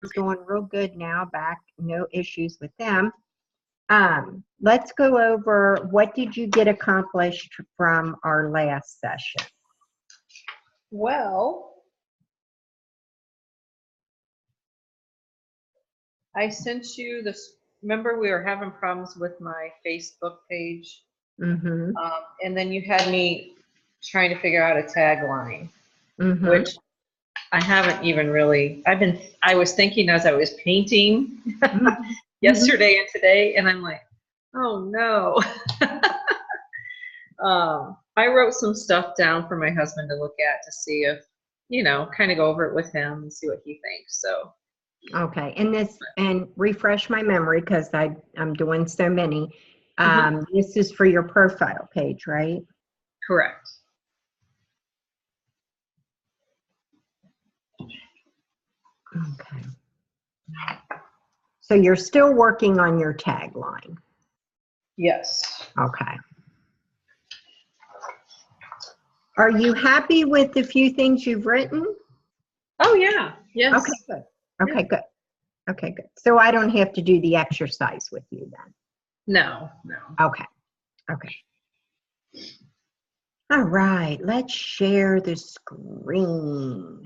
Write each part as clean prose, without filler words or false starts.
It's doing real good now, back, no issues with them. Let's go over what did you get accomplished from our last session? Well, I sent you this. Remember, we were having problems with my Facebook page, Mm-hmm. and then you had me trying to figure out a tagline, Mm-hmm. which I haven't even really. I was thinking as I was painting yesterday and today, and I'm like, oh no. I wrote some stuff down for my husband to look at to see if, kind of go over it with him and see what he thinks. So. Okay, and refresh my memory because I'm doing so many. This is for your profile page, right? Correct. Okay. So you're still working on your tagline? Yes. Okay. Are you happy with the few things you've written? Oh, yeah. Yes. Okay, good. Okay, good. Okay, good. So I don't have to do the exercise with you then? No. Okay. Okay. All right, let's share the screen.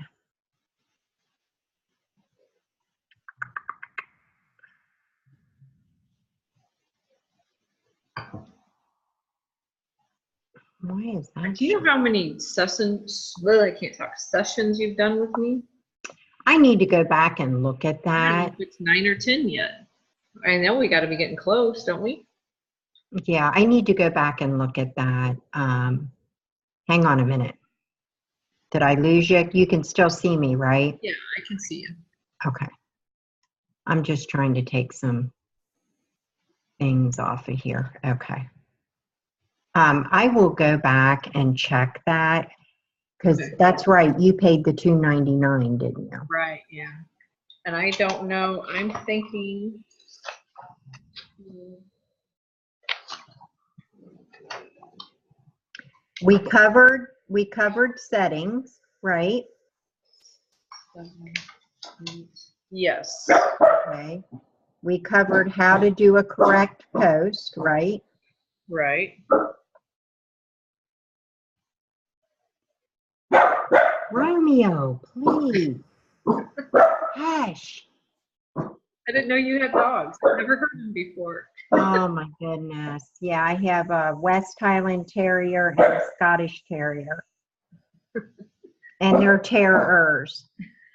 Why is that? Do you know how many sessions, well, I can't talk, sessions you've done with me? I need to go back and look at that. I don't know if it's 9 or 10 yet. I know we got to be getting close, don't we? Yeah, I need to go back and look at that. Hang on a minute. Did I lose you? You can still see me, right? Yeah, I can see you. Okay. I'm just trying to take some things off of here. Okay. I will go back and check that because that's right. You paid the $2.99, didn't you? Right, yeah. And I don't know, I'm thinking. We covered settings, right? Yes. Okay. We covered how to do a correct post, right? Right. Romeo, please. Hush. I didn't know you had dogs. I've never heard them before. Oh my goodness. Yeah, I have a West Highland Terrier and a Scottish Terrier. And they're terriers.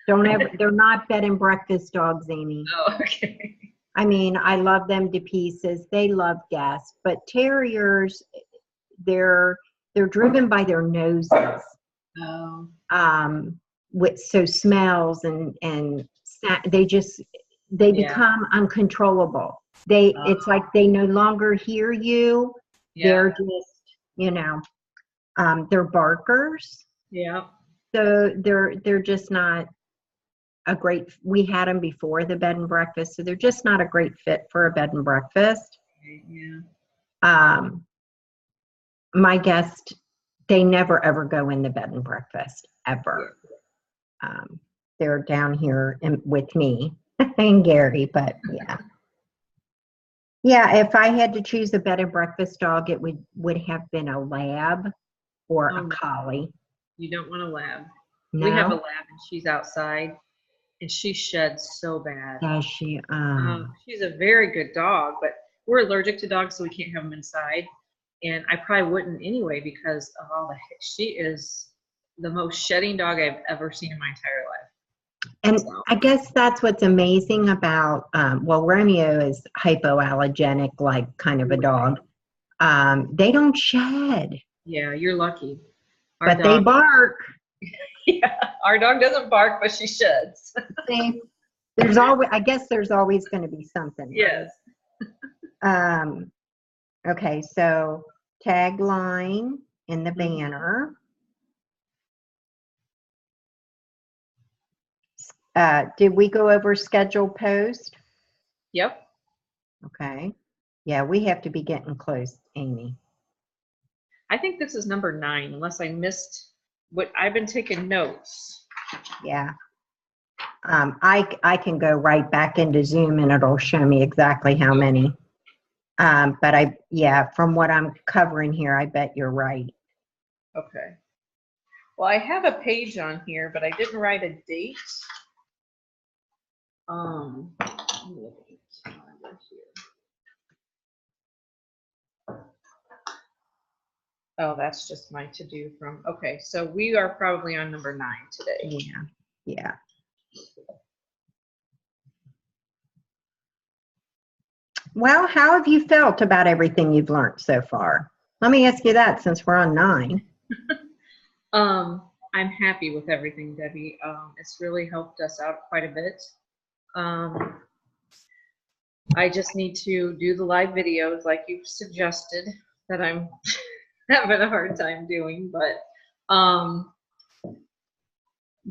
They're not bed and breakfast dogs, Amy. Oh, okay. I mean, I love them to pieces. They love guests, but terriers, they're driven by their noses. Oh. With smells and they become uncontrollable. It's like they no longer hear you. Yeah. They're just, they're barkers. Yeah. So they're just not a great. We had them before the bed and breakfast, so they're just not a great fit for a bed and breakfast. Yeah. My guest, they never ever go in the bed and breakfast ever. They're down here with me and Gary, but yeah. Yeah, if I had to choose a bed and breakfast dog, it would have been a lab or a collie. You don't want a lab. No? We have a lab and she's outside and she sheds so bad. Does she? She's a very good dog, but we're allergic to dogs, so we can't have them inside. And I probably wouldn't anyway because of all she is the most shedding dog I've ever seen in my entire life. And I guess that's what's amazing about, Romeo is hypoallergenic, like kind of a dog. They don't shed. Yeah, you're lucky. But they bark. Yeah, our dog doesn't bark, but she sheds. See, I guess there's always going to be something. Yes. Okay, so tagline in the banner. Did we go over schedule post? Yep. Okay. Yeah, we have to be getting close, Amy. I think this is number 9, unless I missed what I've been taking notes. Yeah. I can go right back into Zoom and it'll show me exactly how many. But yeah, from what I'm covering here, I bet you're right. Okay. Well, I have a page on here, but I didn't write a date. Let me look at the calendar here. Oh, that's just my to-do from, okay, so we are probably on number 9 today. Yeah, yeah. Well, how have you felt about everything you've learned so far? Let me ask you that since we're on 9. I'm happy with everything, Debbie. It's really helped us out quite a bit. I just need to do the live videos like you suggested that I'm having a hard time doing, but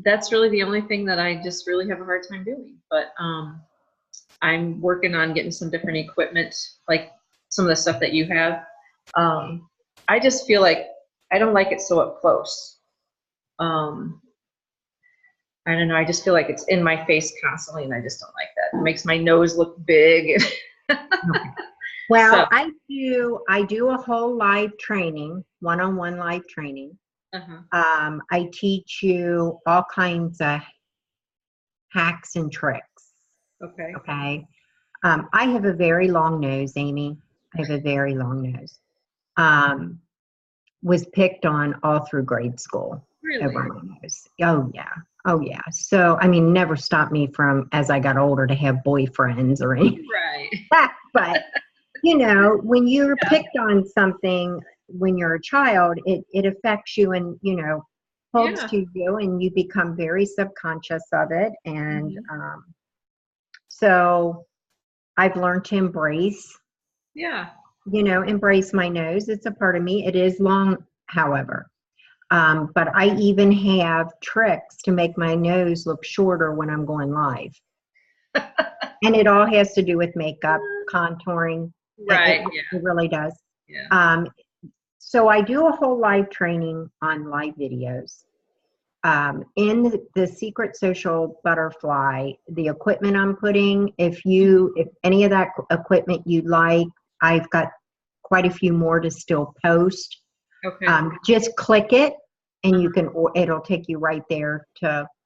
that's really the only thing that I just really have a hard time doing. But I'm working on getting some different equipment, like some of the stuff that you have. I just feel like I don't like it so up close. I don't know. I just feel like it's in my face constantly, and I just don't like that. It makes my nose look big. Well, So, I do a whole live training, one-on-one live training. I teach you all kinds of hacks and tricks. okay. Okay. I have a very long nose, Amy. I have a very long nose. Was picked on all through grade school. Really? Over my nose. Oh yeah. Oh yeah. So I mean, never stopped me from as I got older to have boyfriends or anything. Right. But you know, when you're picked on something when you're a child, it affects you and holds to you, and you become very subconscious of it. And so I've learned to embrace. Yeah. Embrace my nose. It's a part of me. It is long, however. But I even have tricks to make my nose look shorter when I'm going live. And it all has to do with makeup, contouring. Right. It really does. Yeah. So I do a whole live training on live videos. In the Secret Social Butterfly, the equipment I'm putting, if any of that equipment you'd like, I've got quite a few more to still post. Okay. Just click it and it'll take you right there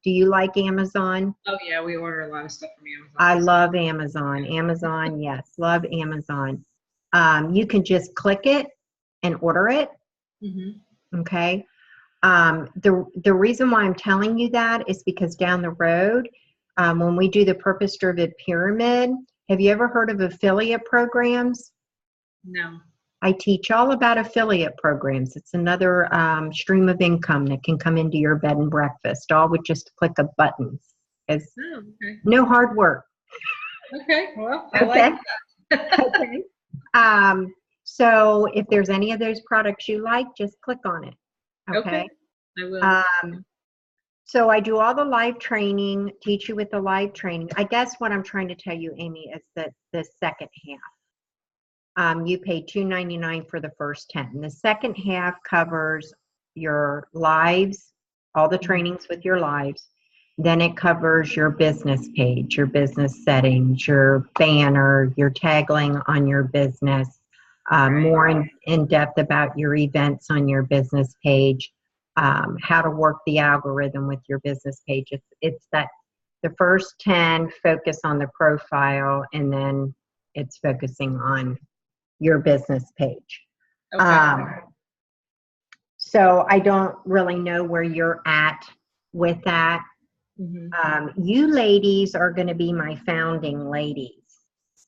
do you like Amazon? Oh yeah, we order a lot of stuff from Amazon. I love Amazon. Amazon, yes, love Amazon. You can just click it and order it. Okay. The reason why I'm telling you that is because down the road, when we do the purpose-driven pyramid, have you ever heard of affiliate programs? No. I teach all about affiliate programs. It's another stream of income that can come into your bed and breakfast, all with just a click of buttons. It's no hard work. Okay, well, I like that. Okay. So if there's any of those products you like, just click on it. Okay. I will. So I do all the live training, teach you with the live training. I guess what I'm trying to tell you, Amy, is that the second half. You pay $2.99 for the first 10. The second half covers your lives, all the trainings with your lives. Then it covers your business page, your business settings, your banner, your tagline on your business, more in depth about your events on your business page, how to work the algorithm with your business page. It's that the first 10 focus on the profile, and then it's focusing on your business page. So I don't really know where you're at with that. You ladies are going to be my founding ladies.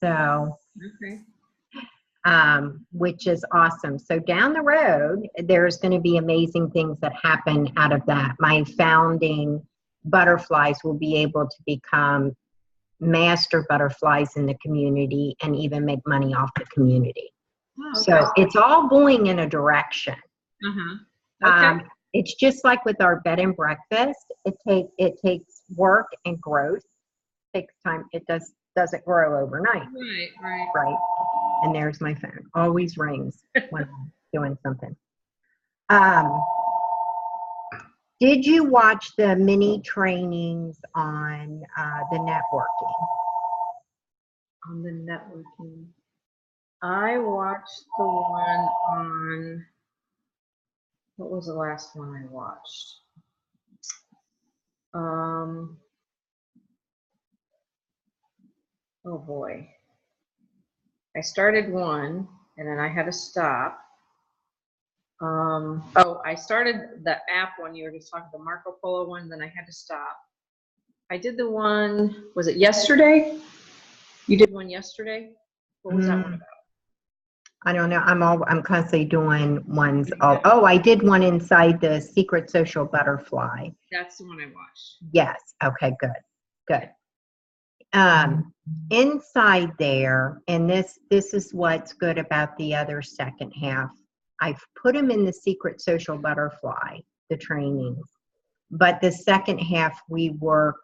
So, which is awesome. So down the road, there's going to be amazing things that happen out of that. My founding butterflies will be able to become master butterflies in the community and even make money off the community. So it's all going in a direction. It's just like with our bed and breakfast. It takes work and growth. It takes time. It doesn't grow overnight. Right. And there's my phone. Always rings when I'm doing something. Did you watch the mini trainings on the networking? On the networking. I watched the one on, what was the last one I watched? Oh boy. I started one and then I had to stop. I started the app one you were just talking, the Marco Polo one, then I had to stop. I did the one, was it yesterday? You did one yesterday? What was that one about? I don't know. I'm constantly doing ones. Oh, I did one inside the Secret Social Butterfly. That's the one I watched. Yes. Okay, good. Inside there, and this is what's good about the other second half. I've put them in the Secret Social Butterfly, the trainings, but the second half we work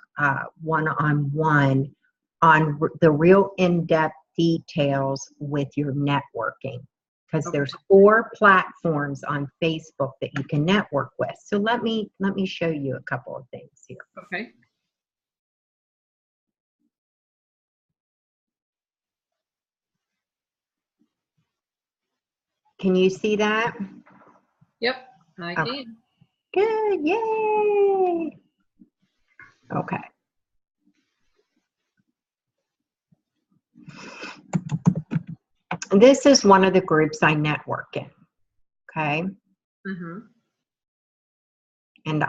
one-on-one on the real in-depth details with your networking, because there's 4 platforms on Facebook that you can network with. So let me show you a couple of things here. Okay. Can you see that? Yep, I can. Good, yay! Okay. This is one of the groups I network in, okay? Mm-hmm. And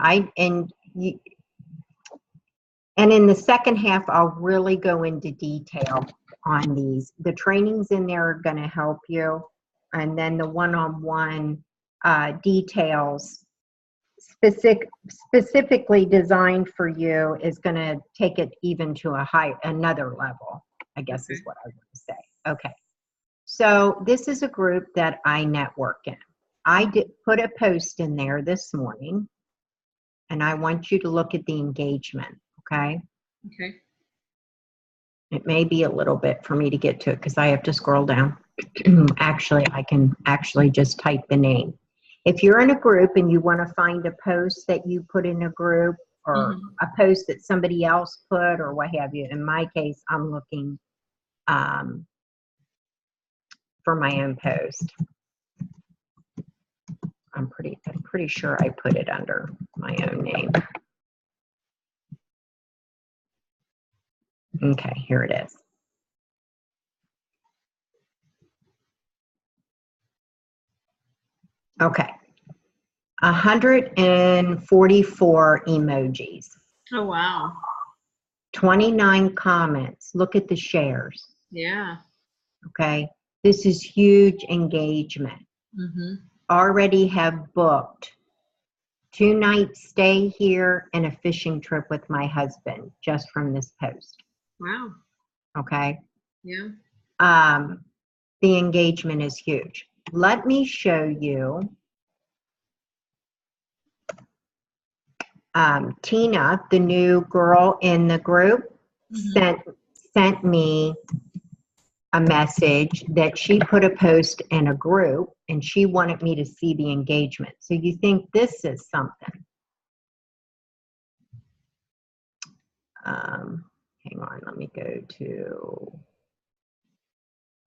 in the second half, I'll really go into detail on these. The trainings in there are going to help you, and then the one-on-one details specifically designed for you is going to take it even to another level, I guess is what I want to say. Okay. So this is a group that I network in. I did put a post in there this morning, and I want you to look at the engagement, okay? Okay. It may be a little bit for me to get to it because I have to scroll down. Actually, I can just type the name. If you're in a group and you want to find a post that you put in a group, or a post that somebody else put, or what have you, in my case, I'm looking for my own post. I'm pretty sure I put it under my own name. Okay, here it is. Okay. 144 emojis. Oh, wow. 29 comments. Look at the shares. Yeah. Okay. This is huge engagement. Mm-hmm. Already have booked 2-night stay here and a fishing trip with my husband just from this post. Wow. Okay. Yeah. The engagement is huge. Let me show you. Tina, the new girl in the group, sent me a message that she put a post in a group and she wanted me to see the engagement. So you think this is something. Hang on, let me go to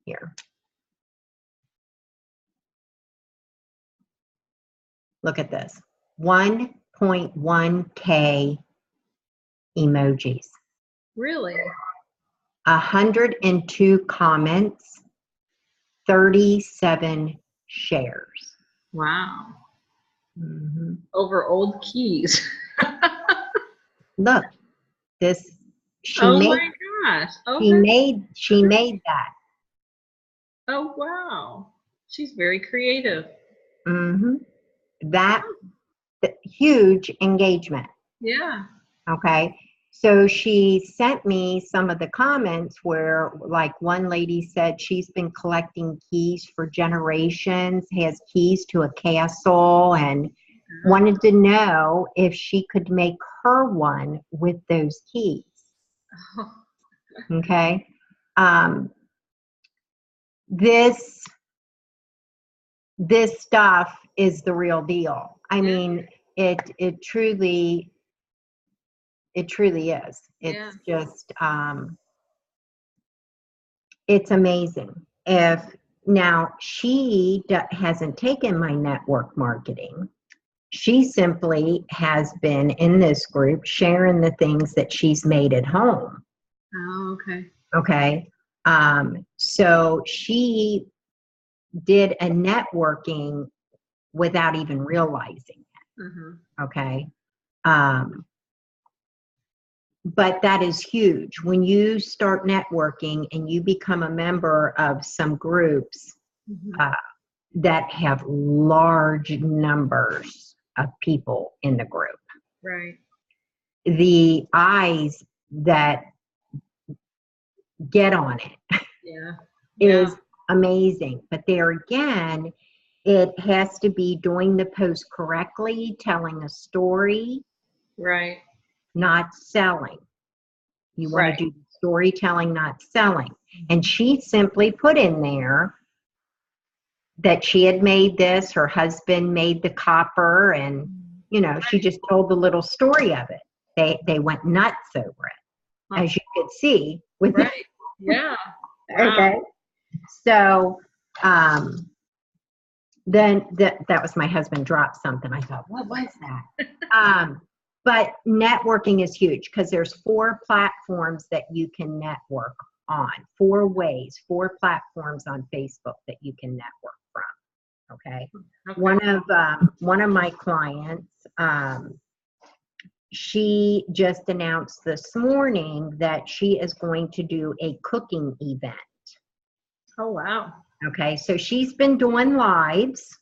here. Look at this. 1.1K emojis. Really? 102 comments, 37 shares. Wow. Mm-hmm. Over old keys. Look, this my gosh. Okay. she made that. Oh, wow. She's very creative. Mm-hmm. That huge engagement. Yeah. Okay. So she sent me some of the comments where, like, one lady said she's been collecting keys for generations, has keys to a castle, and wanted to know if she could make her one with those keys. Okay. This stuff is the real deal. I mean, it truly is. Yeah. It's just it's amazing. If now she hasn't taken my network marketing, she simply has been in this group sharing the things that she's made at home. Oh, okay. Okay. So she did a networking without even realizing it. Mm-hmm. Okay. But that is huge. When you start networking and you become a member of some groups Mm-hmm. That have large numbers of people in the group, Right. the eyes that get on it Yeah. is amazing. But there again, it has to be doing the post correctly, telling a story, Right. not selling. You want Right. to do storytelling, not selling. And she simply put in there that she had made this, her husband made the copper, and she just told the little story of it. They went nuts over it, as you could see with Right. Yeah. Wow. okay. So then that was my husband dropped something. I thought, what was that? But networking is huge because there's 4 platforms that you can network on, 4 ways, 4 platforms on Facebook that you can network from. Okay. One of my clients, she just announced this morning that she is going to do a cooking event. Oh, wow. Okay, so she's been doing lives,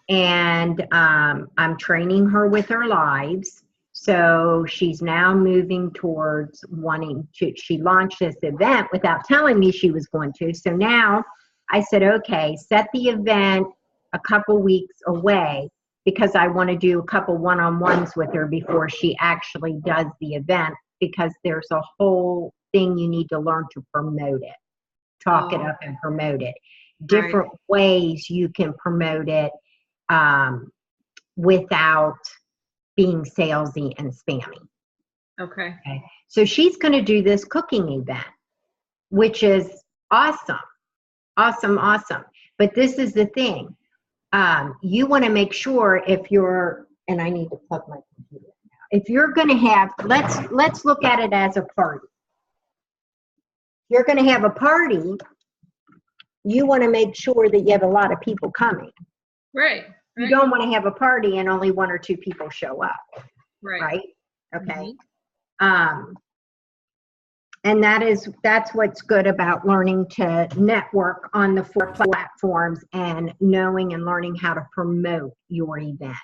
and I'm training her with her lives. So she's now moving towards wanting to, she launched this event without telling me she was going to. So now I said, okay, set the event a couple weeks away because I want to do a couple one-on-ones with her before she actually does the event, because there's a whole thing you need to learn to promote it. Talk it up and promote it. Different ways you can promote it without being salesy and spammy. Okay. So she's going to do this cooking event, which is awesome. Awesome, awesome. But this is the thing. You want to make sure if you're, and I need to plug my computer now. If you're going to have, let's look at it as a party. You're going to have a party. You want to make sure that you have a lot of people coming. Right. You don't want to have a party and only 1 or 2 people show up. Right? Okay. And that's what's good about learning to network on the 4 platforms and knowing and learning how to promote your events.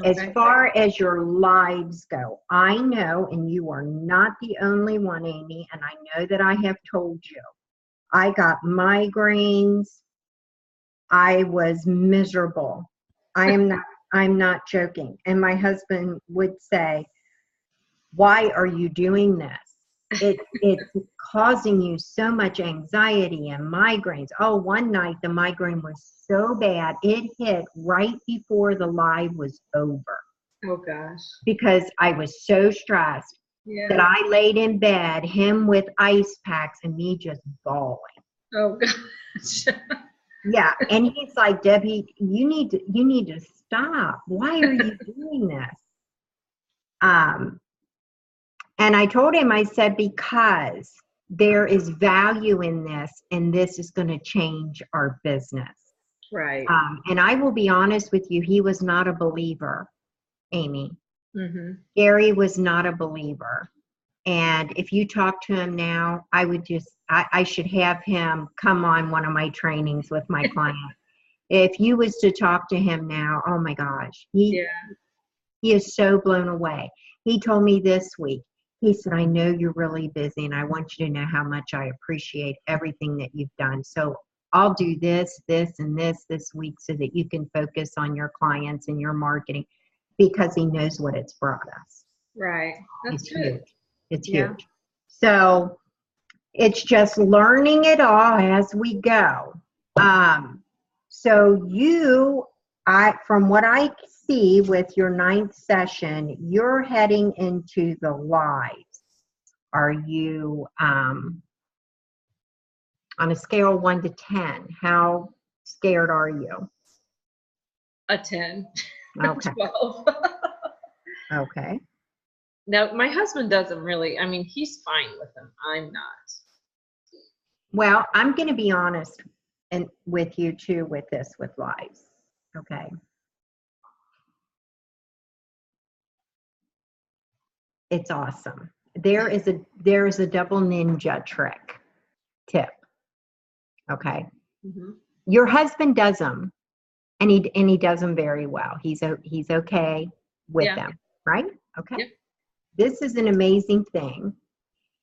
As far as your lives go, I know, and you are not the only one, Amy, and I know that I have told you, I got migraines. I was miserable. I'm not joking. And my husband would say, why are you doing this? It's causing you so much anxiety and migraines. Oh, one night the migraine was so bad, it hit right before the live was over. Oh, gosh. Because I was so stressed that I laid in bed, him with ice packs and me just bawling. Oh, gosh. Yeah, and he's like, Debbie, you need to stop. Why are you doing this? And I told him, I said, because there is value in this, and this is going to change our business. Right. And I will be honest with you, he was not a believer, Amy. Gary was not a believer. And if you talk to him now, I should have him come on one of my trainings with my client. If you was to talk to him now, oh my gosh, he is so blown away. He told me this week, he said, I know you're really busy and I want you to know how much I appreciate everything that you've done. So I'll do this, and this week so that you can focus on your clients and your marketing, because he knows what it's brought us. Right. That's good. Huge. It's huge. So it's just learning it all as we go. So you from what I see with your 9th session, you're heading into the lives. Are you, on a scale of 1 to 10, how scared are you? A 10. Okay. 12. Okay. Now, my husband doesn't really, I mean, he's fine with them. I'm not. Well, I'm going to be honest and with you too with this, with lives. Okay. It's awesome. There is a double ninja trick tip. Okay. Mm-hmm. Your husband does them, and he does them very well. He's okay with them, right? Okay. Yep. This is an amazing thing.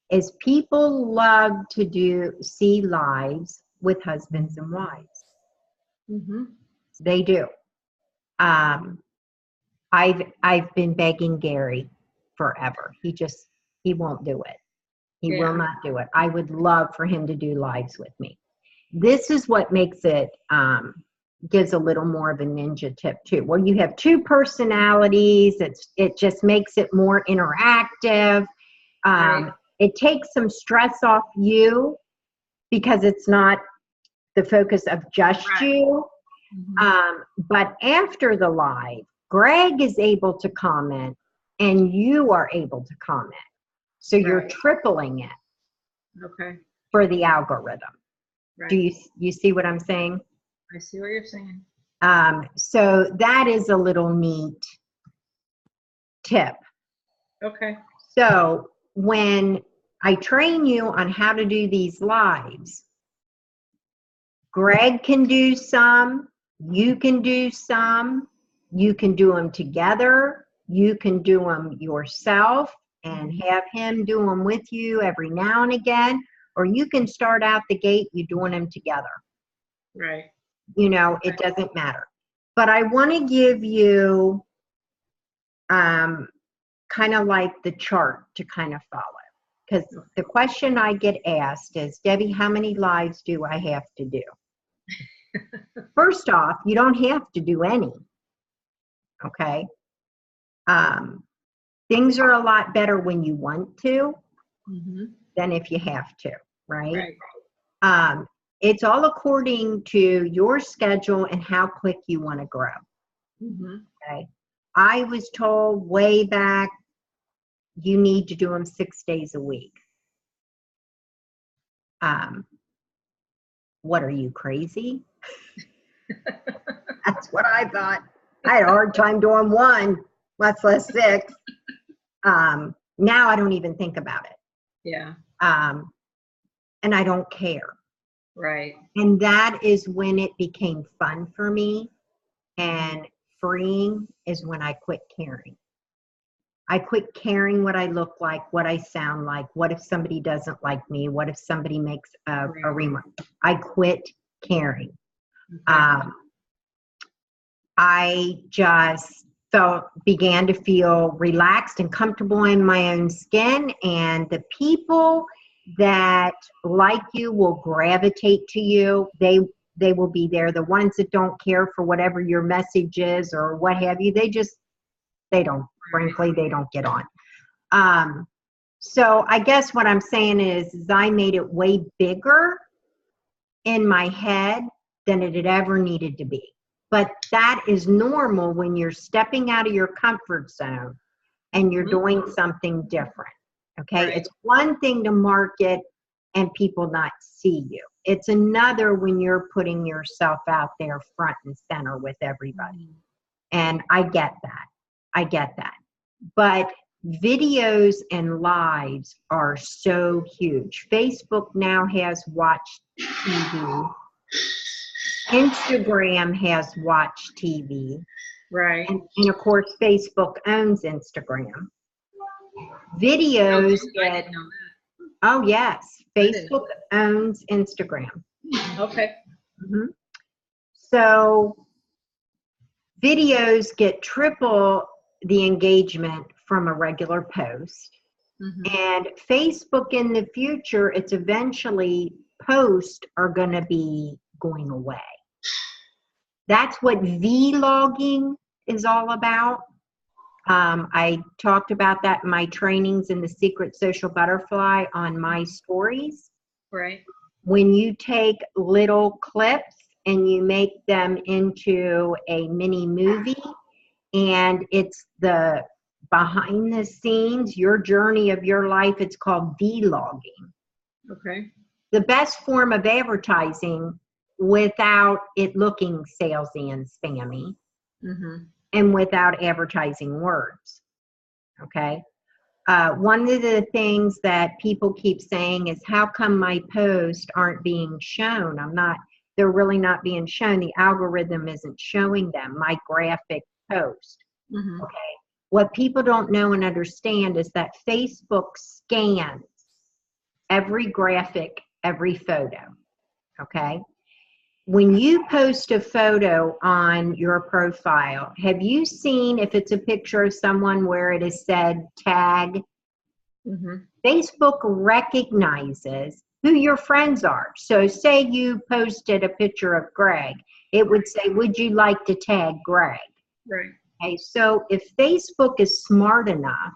Is people love to see lives with husbands and wives. Mm-hmm. They do. I've been begging Gary forever. He won't do it. He will not do it. I would love for him to do lives with me. This is what makes it, gives a little more of a ninja tip too. Well, you have 2 personalities. It just makes it more interactive. Right. It takes some stress off you because it's not the focus of just you. Mm-hmm. But after the live, Greg is able to comment and you are able to comment. So you're tripling it Okay. for the algorithm. Right. Do you see what I'm saying? I see what you're saying. So that is a little neat tip. Okay. So when I train you on how to do these lives, Greg can do some, you can do some, you can do them together, you can do them yourself and have him do them with you every now and again, or you can start out the gate, you doing them together. Right. You know, it doesn't matter. But I want to give you kind of like the chart to kind of follow. Because the question I get asked is, Debbie, how many lives do I have to do? First off, you don't have to do any. Okay. Things are a lot better when you want to than if you have to, right? It's all according to your schedule and how quick you want to grow. Okay. I was told way back, you need to do them 6 days a week. What are you, crazy? That's what I thought. I had a hard time doing 1, much less 6. Now I don't even think about it. Yeah. And I don't care. Right. And that is when it became fun for me, and freeing is when I quit caring. I quit caring what I look like, what I sound like, what if somebody doesn't like me, what if somebody makes a remark. I quit caring. I just began to feel relaxed and comfortable in my own skin, and the people that like you will gravitate to you. They will be there. The ones that don't care for whatever your message is or what have you, they don't, frankly, they don't get on. So I guess what I'm saying is I made it way bigger in my head than it had ever needed to be. But that is normal when you're stepping out of your comfort zone and you're doing something different. Okay. It's one thing to market and people not see you. It's another when you're putting yourself out there front and center with everybody. And I get that. I get that. But videos and lives are so huge. Facebook now has Watch TV. Instagram has Watch TV. Right. And of course, Facebook owns Instagram. Videos I didn't know that. Oh, yes. Facebook owns Instagram. Okay. So videos get triple the engagement from a regular post. And Facebook in the future, it's eventually posts are going to be going away. That's what vlogging is all about. I talked about that in my trainings in the Secret Social Butterfly on my stories. Right. When you take little clips and you make them into a mini movie, and it's the behind the scenes, your journey of your life, it's called vlogging. Okay. The best form of advertising without it looking salesy and spammy, and without advertising words. Okay. One of the things that people keep saying is, how come my posts aren't being shown? They're really not being shown. The algorithm isn't showing them my graphic post. Okay. What people don't know and understand is that Facebook scans every graphic, every photo. Okay. When you post a photo on your profile, have you seen if it's a picture of someone where it is said tag? Facebook recognizes who your friends are. So say you posted a picture of Greg, it would say, would you like to tag Greg? Right. Okay, so if Facebook is smart enough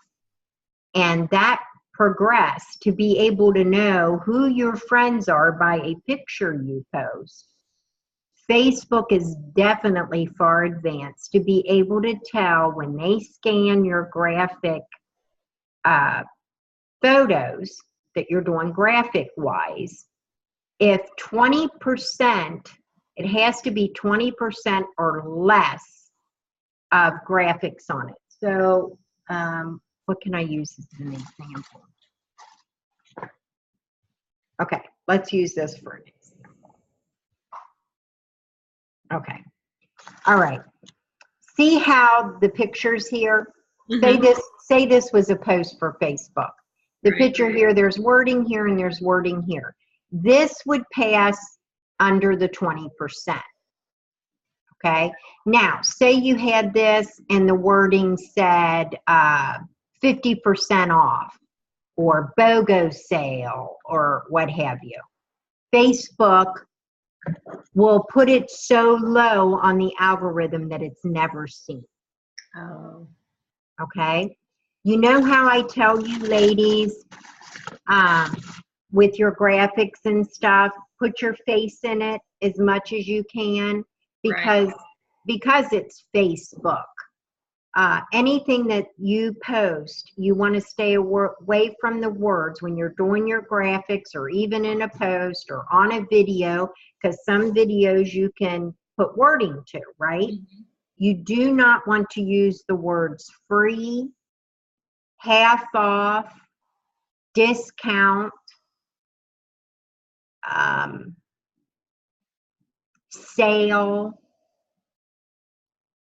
and that progress to be able to know who your friends are by a picture you post, Facebook is definitely far advanced to be able to tell when they scan your graphic photos that you're doing graphic wise, if 20%, it has to be 20% or less of graphics on it. So what can I use as an example? Okay, let's use this for an example. Okay, all right. See how the pictures here, say this was a post for Facebook. The picture here, there's wording here and there's wording here. This would pass under the 20%. Okay. Now, say you had this and the wording said 50% off or BOGO sale or what have you. Facebook will put it so low on the algorithm that it's never seen. Oh. Okay. You know how I tell you ladies, with your graphics and stuff, put your face in it as much as you can because it's Facebook. Anything that you post, you want to stay away from the words when you're doing your graphics or even in a post or on a video, because some videos you can put wording to, right? You do not want to use the words free, half off, discount, sale.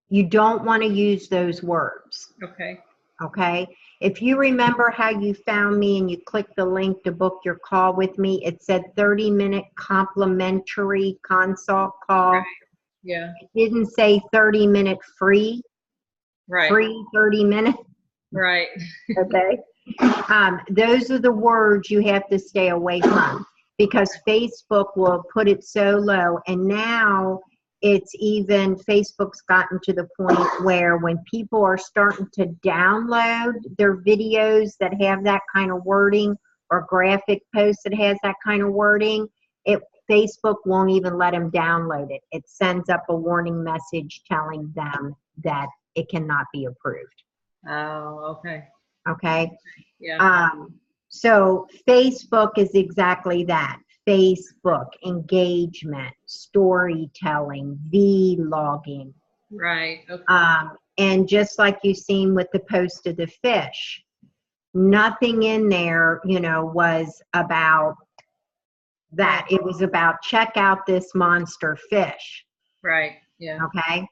You don't want to use those words. Okay. Okay. If you remember how you found me and you clicked the link to book your call with me, it said 30-minute complimentary consult call. Right. Yeah. It didn't say 30-minute free. Right. Free 30 minutes. Right. Okay. Those are the words you have to stay away from because Facebook will put it so low. And now it's even, Facebook's gotten to the point where when people are starting to download their videos that have that kind of wording or graphic posts that has that kind of wording, Facebook won't even let them download it. It sends up a warning message telling them that it cannot be approved. Oh, okay. Okay. Yeah. So Facebook is exactly that. Facebook, engagement, storytelling, vlogging. Right. Okay. And just like you've seen with the post of the fish, nothing in there, was about that. It was about check out this monster fish. Right. Yeah. Okay.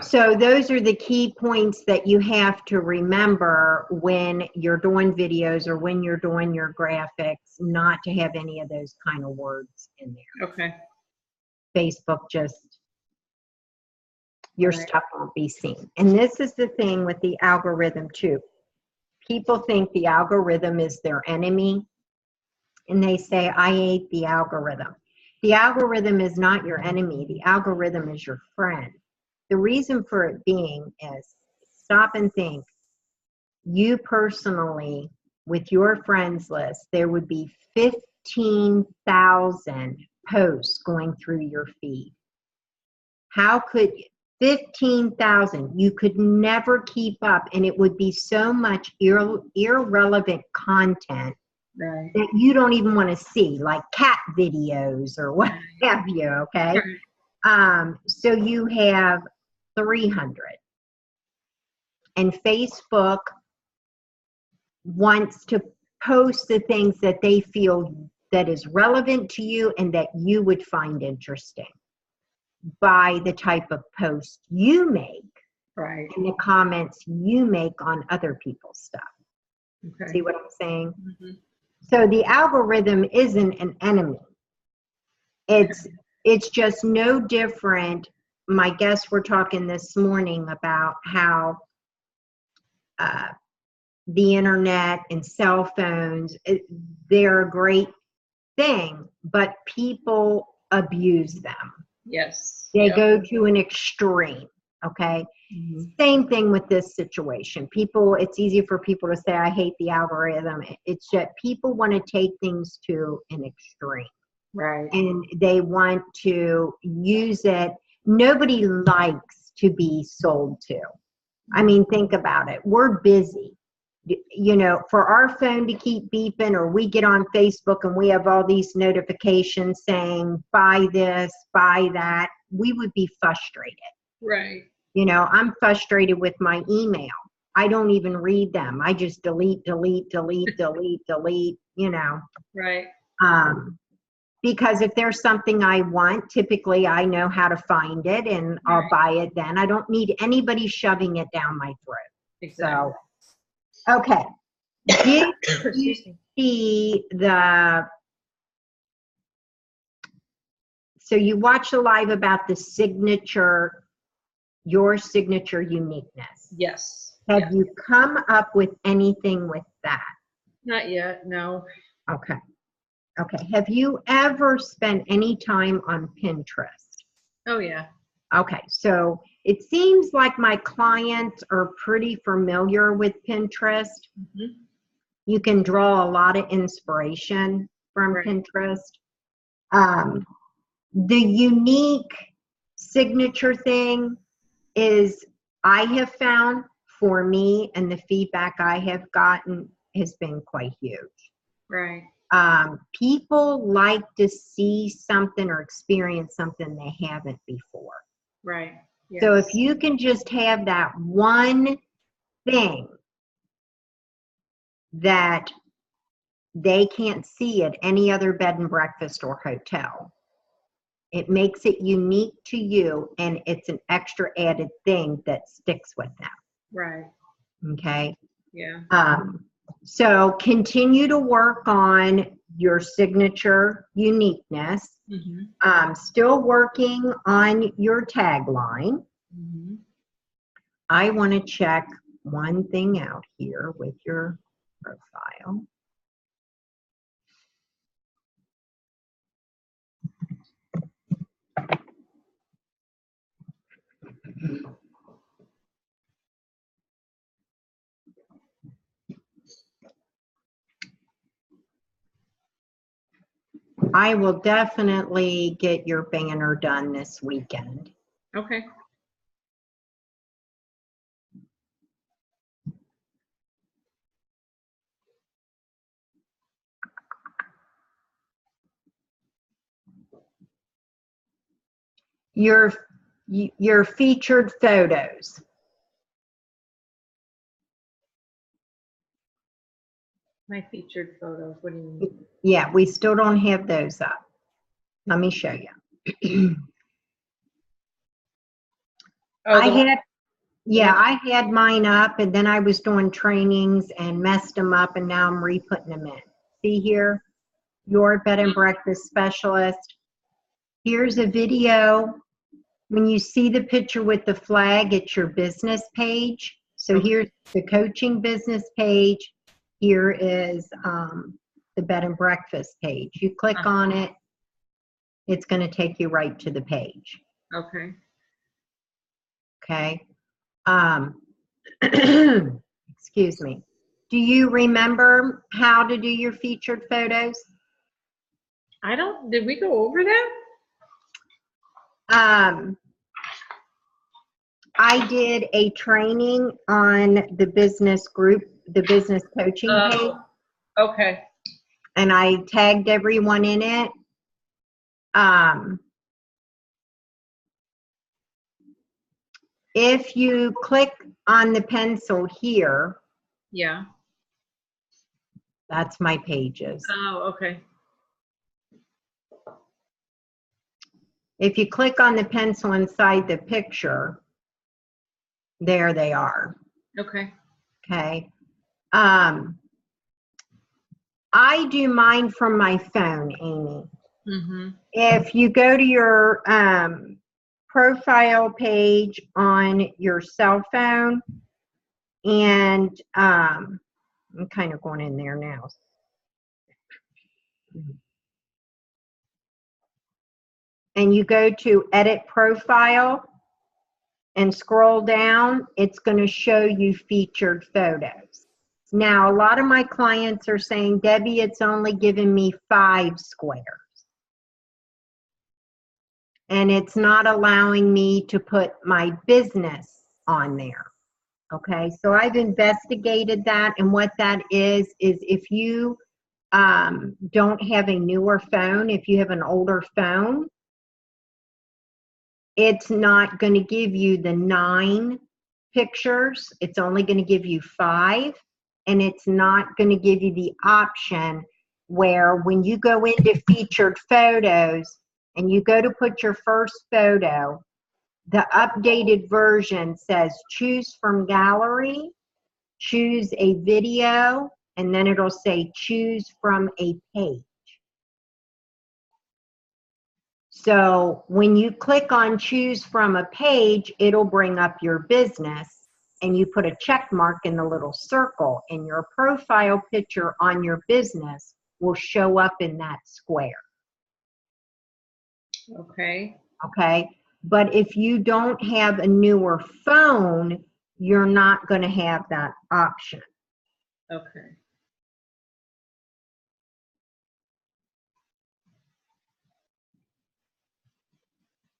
So those are the key points that you have to remember when you're doing videos or when you're doing your graphics, not to have any of those kind of words in there. Okay. Facebook your stuff won't be seen. And this is the thing with the algorithm too. People think the algorithm is their enemy and they say, I hate the algorithm. The algorithm is not your enemy. The algorithm is your friend. The reason for it being is, stop and think. You personally, with your friends list, there would be 15,000 posts going through your feed. How could 15,000? You could never keep up, and it would be so much irrelevant content Right. that you don't even want to see, like cat videos or what have you, okay? So you have 300. And Facebook wants to post the things that they feel that is relevant to you and that you would find interesting by the type of post you make, Right. and the comments you make on other people's stuff. Okay. See what I'm saying? Mm-hmm. So the algorithm isn't an enemy. It's just no different. My guests were talking this morning about how the internet and cell phones, they're a great thing, but people abuse them. Yes. They Yep. go to an extreme, okay? Mm-hmm. Same thing with this situation. People, it's easy for people to say, I hate the algorithm. It's that people want to take things to an extreme. Right. And they want to use it. Nobody likes to be sold to. I mean, think about it. We're busy. You know, for our phone to keep beeping, or we get on Facebook and we have all these notifications saying, buy this, buy that, we would be frustrated. Right. You know, I'm frustrated with my email. I don't even read them. I just delete, you know. Right. Because if there's something I want, typically I know how to find it and I'll buy it then. I don't need anybody shoving it down my throat. Exactly. So, okay. Did you see so you watched the live about the signature, your signature uniqueness. Yes. Have you come up with anything with that? Not yet. No. Okay. Okay. Have you ever spent any time on Pinterest? Oh yeah. Okay. So it seems like my clients are pretty familiar with Pinterest. Mm-hmm. You can draw a lot of inspiration from Pinterest. The unique signature thing is, I have found, for me, and the feedback I have gotten has been quite huge. Right. People like to see something or experience something they haven't before. Right. Yes. So if you can just have that one thing that they can't see at any other bed and breakfast or hotel, it makes it unique to you, and it's an extra added thing that sticks with them. Right. Okay. Yeah. So continue to work on your signature uniqueness. Mm-hmm. Still working on your tagline. Mm-hmm. I want to check one thing out here with your profile. I will definitely get your banner done this weekend. Okay. Your featured photos. My featured photos. What do you mean? Yeah, we still don't have those up. Let me show you. Oh, I had mine up, and then I was doing trainings and messed them up, and now I'm re-putting them in. See here, your bed and breakfast specialist. Here's a video. When you see the picture with the flag, it's your business page. So here's the coaching business page. Here is the bed and breakfast page. You click on it, It's going to take you right to the page. Okay. Okay. Excuse me. Do you remember how to do your featured photos? Did we go over that? I did a training on the business group, the business coaching page, Okay. and I tagged everyone in it. If you click on the pencil here, Yeah. that's my pages. Oh, okay. If you click on the pencil inside the picture, there they are. Okay. Okay. I do mine from my phone, Amy. Mm-hmm. If you go to your profile page on your cell phone, and I'm kind of going in there now. And you go to edit profile and scroll down, it's going to show you featured photos. Now, a lot of my clients are saying, Debbie, it's only given me 5 squares. And it's not allowing me to put my business on there. Okay, so I've investigated that, and what that is if you don't have a newer phone, if you have an older phone, it's not going to give you the 9 pictures. It's only going to give you 5, and it's not going to give you the option where when you go into featured photos and you go to put your first photo, the updated version says choose from gallery, choose a video, and then it'll say choose from a page. So when you click on choose from a page, it'll bring up your business, and you put a check mark in the little circle, and your profile picture on your business will show up in that square. Okay. Okay. But if you don't have a newer phone, you're not going to have that option. Okay.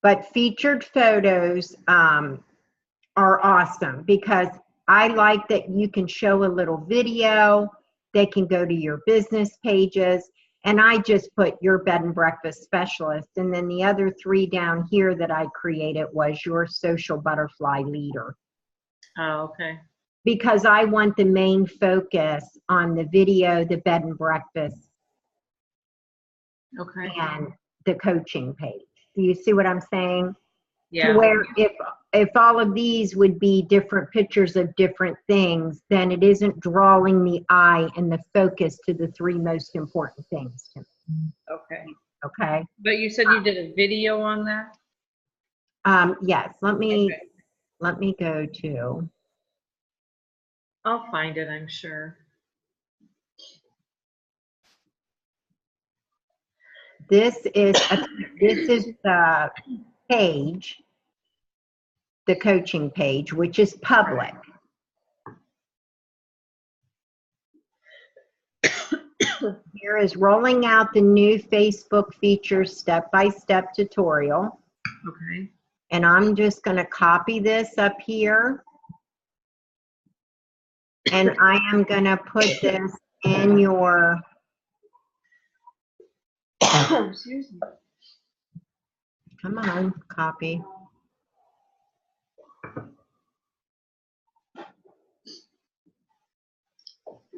But featured photos are awesome because I like that you can show a little video. They can go to your business pages. And I just put your bed and breakfast specialist. And then the other 3 down here that I created was your social butterfly leader. Oh, okay. Because I want the main focus on the video, the bed and breakfast, Okay. and the coaching page. Do you see what I'm saying? Yeah. To where if all of these would be different pictures of different things, then it isn't drawing the eye and the focus to the 3 most important things to me. Okay. Okay. But you said you did a video on that? Yes. Let me go to. I'll find it, I'm sure. This is the page, the coaching page, which is public. Here is rolling out the new Facebook features step-by-step tutorial. Okay. And I'm just going to copy this up here. And I am going to put this in your. Excuse me. Come on, copy.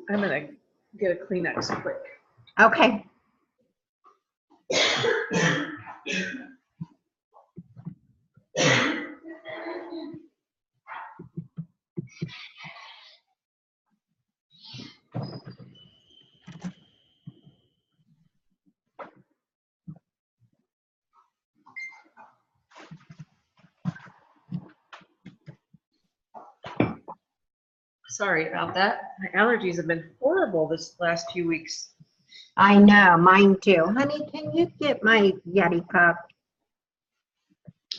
I'm going to get a Kleenex quick. Okay. Sorry about that. My allergies have been horrible this last few weeks. I know, mine too. Honey, can you get my Yeti cup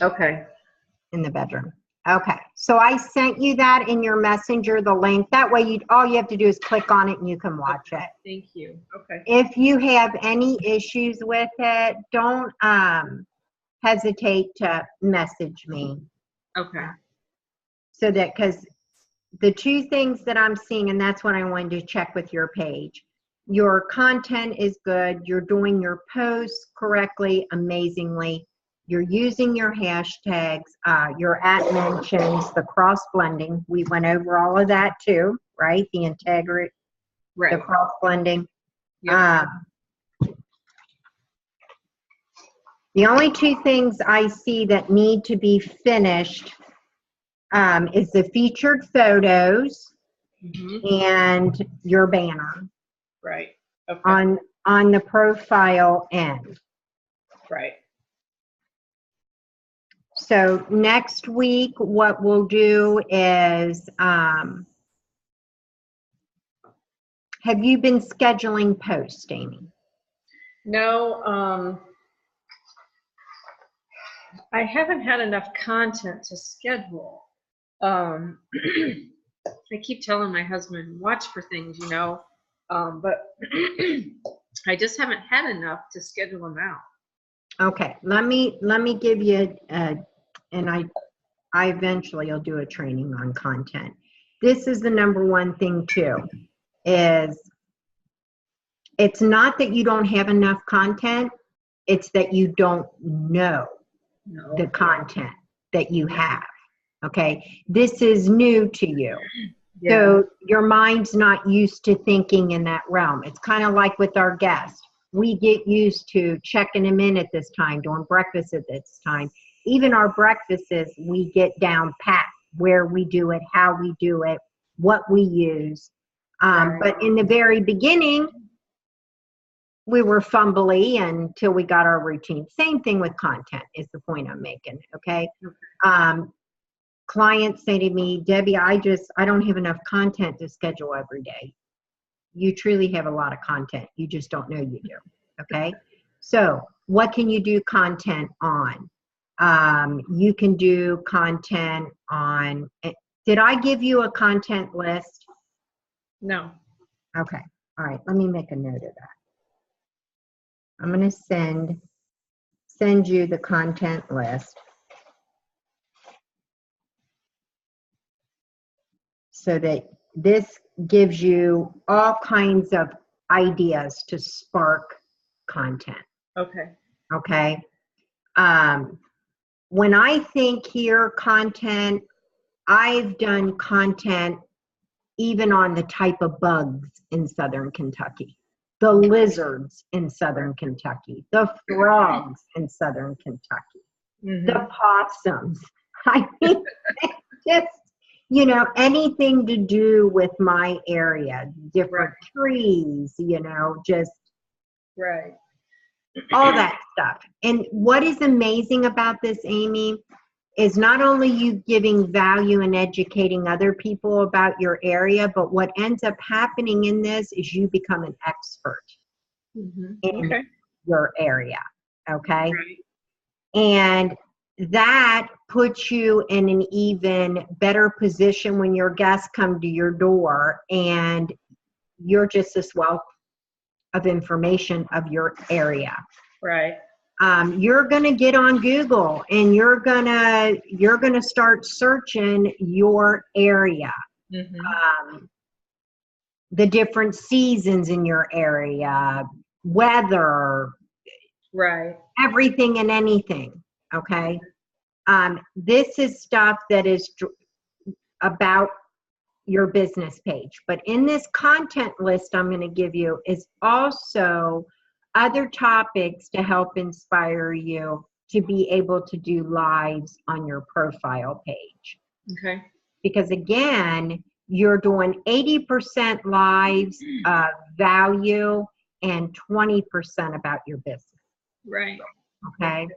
Okay. in the bedroom? Okay, so I sent you that in your messenger, the link. That way, all you have to do is click on it and you can watch it. Thank you. Okay. If you have any issues with it, don't hesitate to message me. Okay. So that, because the two things that I'm seeing, and that's what I wanted to check with your page. Your content is good. You're doing your posts correctly, amazingly. You're using your hashtags, your at mentions, the cross blending. We went over all of that too, right? The integrity, Right. the cross blending. Yep. The only two things I see that need to be finished is the featured photos and your banner Right. Okay. on the profile end. Right. So next week, what we'll do is, have you been scheduling posts, Amy? No, I haven't had enough content to schedule. I keep telling my husband, watch for things, but I just haven't had enough to schedule them out. Okay, let me give you and I eventually will do a training on content. This is the number one thing too, is it's not that you don't have enough content, it's that you don't know the content that you have. Okay, this is new to you. Yeah. So your mind's not used to thinking in that realm. It's kind of like with our guests. We get used to checking them in at this time, doing breakfast at this time. Even our breakfasts, we get down pat where we do it, how we do it, what we use. But in the very beginning, we were fumbly until we got our routine. Same thing with content is the point I'm making, okay? Clients say to me, Debbie, I don't have enough content to schedule every day. You truly have a lot of content. You just don't know you do, okay? So what can you do content on? You can do content on, did I give you a content list? No. Okay, all right, let me make a note of that. I'm gonna send you the content list so that this gives you all kinds of ideas to spark content. Okay. Okay. When I think here content, I've done content even on the type of bugs in Southern Kentucky, the lizards in Southern Kentucky, the frogs in Southern Kentucky, the possums. I mean, just, anything to do with my area, different trees, just all that stuff. And what is amazing about this, Amy, is not only you giving value and educating other people about your area, but what ends up happening in this is you become an expert in your area, okay? And that puts you in an even better position when your guests come to your door and you're just this wealth of information of your area. Right. You're gonna get on Google and you're gonna start searching your area, the different seasons in your area, weather, everything and anything. Okay. This is stuff that is about your business page, but in this content list I'm going to give you is also other topics to help inspire you to be able to do lives on your profile page. Okay. Because again, you're doing 80% lives of value and 20% about your business. Right. Okay.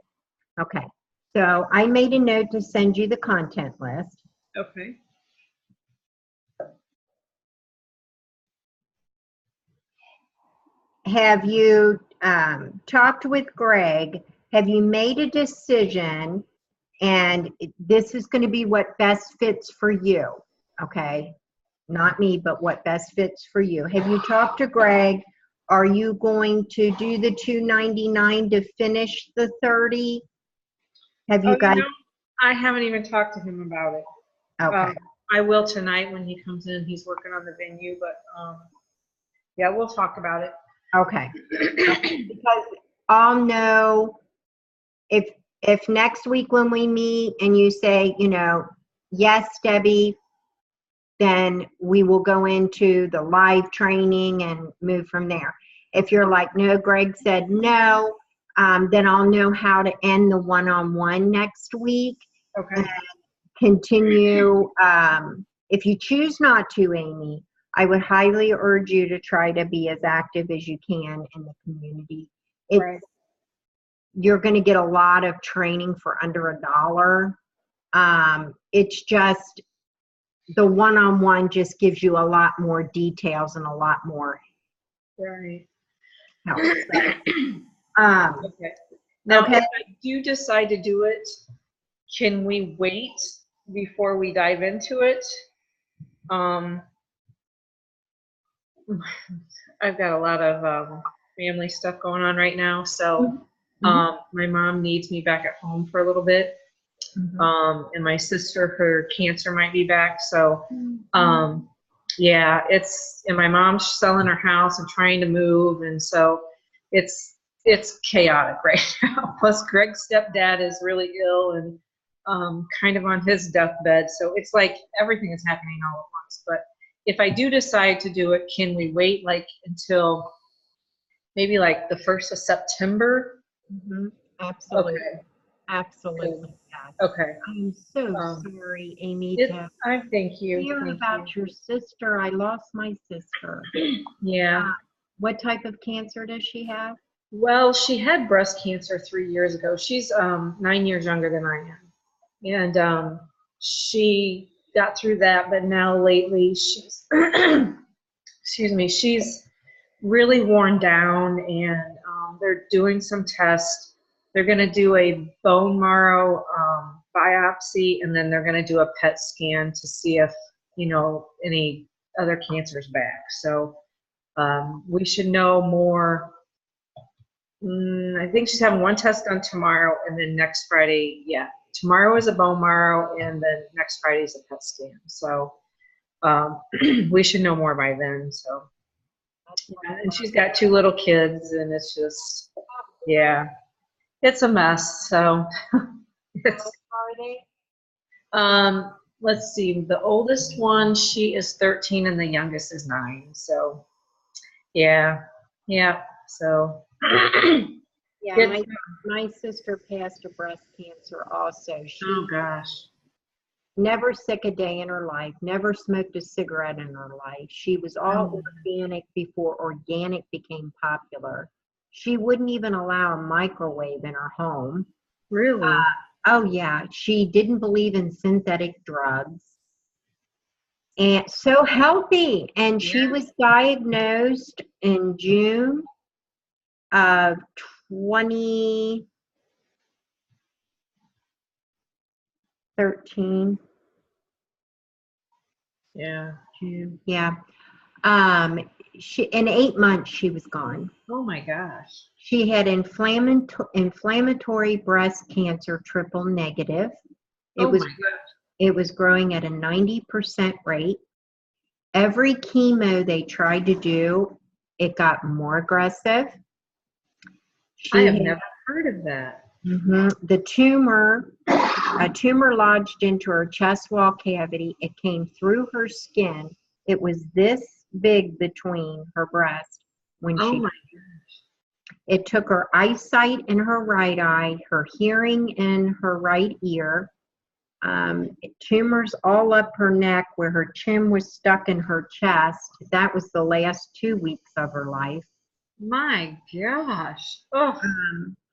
Okay. So I made a note to send you the content list. Okay. have you talked with Greg? Have you made a decision? And this is going to be what best fits for you, okay? Not me, but what best fits for you. Have you talked to Greg? Are you going to do the $299 to finish the 30? Have you Oh, guys? I haven't even talked to him about it. Okay. I will tonight when he comes in. He's working on the venue, but yeah, we'll talk about it. Okay. Because I'll know if next week when we meet and you say, yes, Debbie, then we will go into the live training and move from there. If you're like, no, Greg said no, then I'll know how to end the one-on-one next week. Okay. And continue. If you choose not to, Amy, I would highly urge you to try to be as active as you can in the community. Right. You're going to get a lot of training for under $1. It's just the one-on-one just gives you a lot more details and a lot more Right. help. Okay. Now, Okay. if I do decide to do it, can we wait before we dive into it? I've got a lot of family stuff going on right now, so my mom needs me back at home for a little bit. And my sister, her cancer might be back, so yeah, and my mom's selling her house and trying to move, and so it's chaotic right now. Plus Greg's stepdad is really ill and kind of on his deathbed, so it's like everything is happening all at once. But if I do decide to do it, can we wait like until maybe like the 1st of September? Absolutely. Okay. Absolutely. Yes. Okay. I'm so sorry, Amy. Thank you. Hear about your sister. I lost my sister. Yeah. What type of cancer does she have? Well, she had breast cancer 3 years ago. She's 9 years younger than I am, and she got through that. But now lately, she's excuse me, she's really worn down, and they're doing some tests. They're going to do a bone marrow biopsy, and then they're going to do a PET scan to see if any other cancer's back. So we should know more. I think she's having one test done tomorrow, and then next Friday, tomorrow is a bone marrow, and then next Friday is a PET scan. So we should know more by then. So, and she's got 2 little kids, and it's just, it's a mess. So it's. Let's see. The oldest one, she is 13, and the youngest is 9. So, So. Yeah, my sister passed of breast cancer also. Oh gosh. Never sick a day in her life, never smoked a cigarette in her life. She was all organic before organic became popular. She wouldn't even allow a microwave in her home. Really? Oh yeah, she didn't believe in synthetic drugs. And so healthy. And she was diagnosed in June of 2013. Yeah. Yeah. She in 8 months she was gone. Oh my gosh. She had inflammatory breast cancer, triple negative. It was growing at a 90% rate. Every chemo they tried to do, it got more aggressive. I have never heard of that. The a tumor lodged into her chest wall cavity. It came through her skin. It was this big between her breast when Oh my gosh. It took her eyesight in her right eye, her hearing in her right ear, tumors all up her neck where her chin was stuck in her chest. That was the last 2 weeks of her life. My gosh. Oh.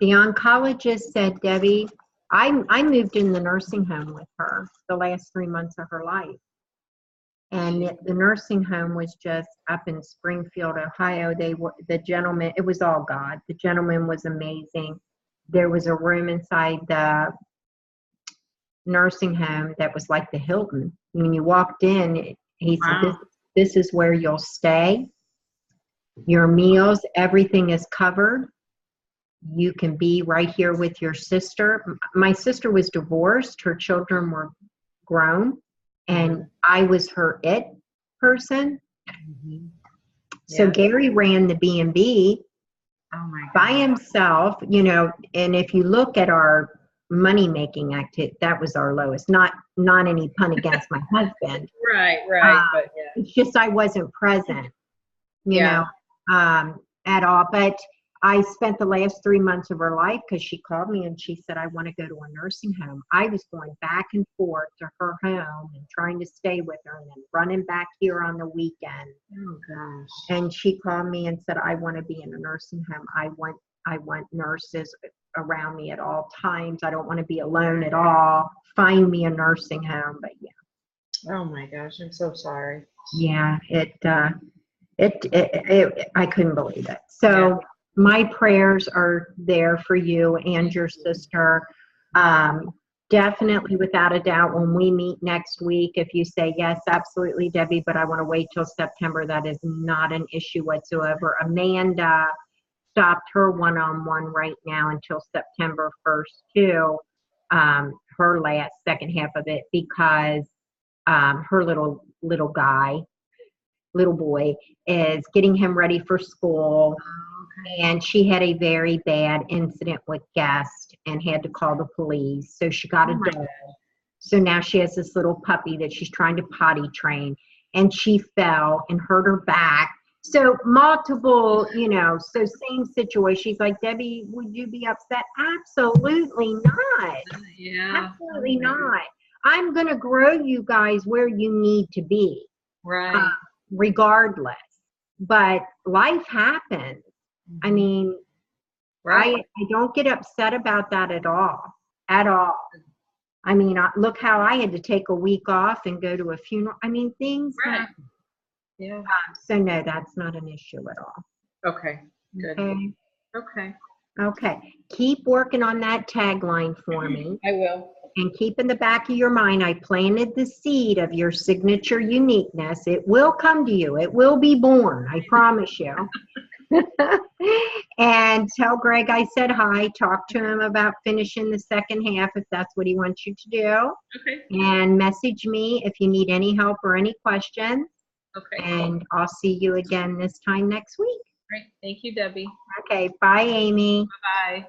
The oncologist said, Debbie, I moved in the nursing home with her the last 3 months of her life. And the nursing home was just up in Springfield, Ohio. The gentleman, it was all God. The gentleman was amazing. There was a room inside the nursing home that was like the Hilton. When you walked in, he said, Wow. this is where you'll stay. Your meals, everything is covered. You can be right here with your sister. My sister was divorced. Her children were grown. And I was her it person. Mm-hmm. So Yeah. Gary ran the B&B Oh my by God. himself, you know, and if you look at our money-making activity, that was our lowest. Not any pun against my husband. Right, but yeah. It's just I wasn't present, you Yeah. know, at all. But I spent the last 3 months of her life, because she called me and she said, I want to go to a nursing home. I was going back and forth to her home and trying to stay with her and then running back here on the weekend. Oh gosh. And she called me and said, I want to be in a nursing home. I want nurses around me at all times. I don't want to be alone at all. Find me a nursing home. But yeah. Oh my gosh, I'm so sorry. Yeah, I couldn't believe it. So my prayers are there for you and your sister. Definitely, without a doubt, when we meet next week, if you say, yes, absolutely, Debbie, but I want to wait till September, that is not an issue whatsoever. Amanda stopped her one-on-one right now until September 1st too, her second half of it, because her little boy is getting him ready for school. And she had a very bad incident with guests and had to call the police. So she got a dog. So now she has this little puppy that she's trying to potty train. And she fell and hurt her back. So multiple, so same situation. She's like, Debbie, would you be upset? Absolutely not. Yeah. Absolutely not. I'm going to grow you guys where you need to be. Right. Regardless. But life happens. I mean, right. I don't get upset about that at all. At all. I mean, look how I had to take a week off and go to a funeral. I mean, things happen. Yeah. So no, that's not an issue at all. Okay. Good. Okay. Keep working on that tagline for me. I will. And keep in the back of your mind, I planted the seed of your signature uniqueness. It will come to you. It will be born. I promise you. And tell Greg I said hi. Talk to him about finishing the second half if that's what he wants you to do. Okay. And message me if you need any help or any questions. Okay. And I'll see you again this time next week. Great. Thank you, Debbie. Okay. Bye, Amy. Bye-bye.